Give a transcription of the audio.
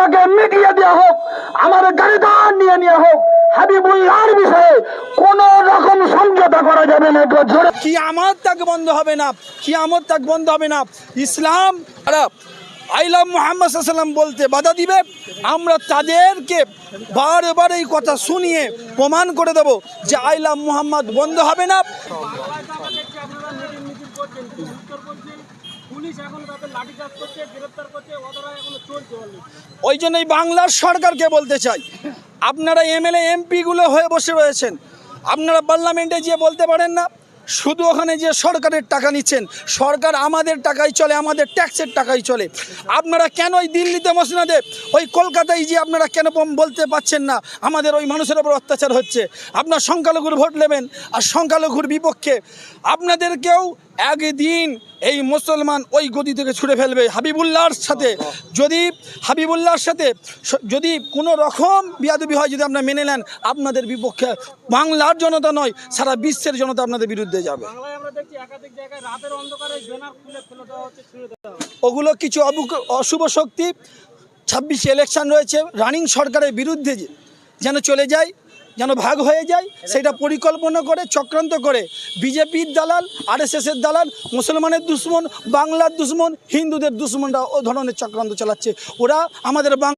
এটাকে মিটিয়ে দেওয়া হোক, আমার গাড়িদার নিয়ে নেওয়া হোক। হাবিবুল্লাহর বিষয়ে কোন রকম সমঝোতা করা যাবে না। কিয়ামত তক বন্ধ হবে না, কিয়ামত তক বন্ধ হবে না। ইসলাম আই লাভ মুহাম্মদ সাল্লাল্লাহু আলাইহি ওয়াসাল্লাম বলতে বাধা দিবে, আমরা তাদেরকে বারবার এই কথা শুনিয়ে প্রমাণ করে দেব যে আই লাভ মুহাম্মদ বন্ধ হবে না। ওই জন্যই বাংলার সরকারকে বলতে চাই, আপনারা এমএলএ এমপিগুলো হয়ে বসে রয়েছেন, আপনারা পার্লামেন্টে গিয়ে বলতে পারেন না শুধু ওখানে যে সরকারের টাকা নিচ্ছেন, সরকার আমাদের টাকাই চলে, আমাদের ট্যাক্সের টাকাই চলে। আপনারা কেন ওই দিল্লিতে মসনাদে ওই কলকাতায় যে আপনারা কেন বলতে পারছেন না আমাদের ওই মানুষের ওপর অত্যাচার হচ্ছে? আপনার সংখ্যালঘুর ভোট নেবেন আর সংখ্যালঘুর বিপক্ষে আপনাদেরকেও একদিন এই মুসলমান ওই গদি থেকে ছুড়ে ফেলবে। হাবিবুল্লাহর সাথে যদি কোনো রকম বিয়াদবি হয়, যদি আপনারা মেনে নেন, আপনাদের বিপক্ষে বাংলার জনতা নয় সারা বিশ্বের জনতা আপনাদের বিরুদ্ধে যাবে। ওগুলো কিছু অশুভ শক্তি 26 ইলেকশন রয়েছে, রানিং সরকারের বিরুদ্ধে যেন চলে যায়, যেন ভাগ হয়ে যায়, সেটা পরিকল্পনা করে চক্রান্ত করে বিজেপির দালাল, আরএসএসের দালাল, মুসলমানের দুশ্মন, বাংলার দুশ্মন, হিন্দুদের দুশ্মনরা ও ধরনের চক্রান্ত চালাচ্ছে। ওরা আমাদের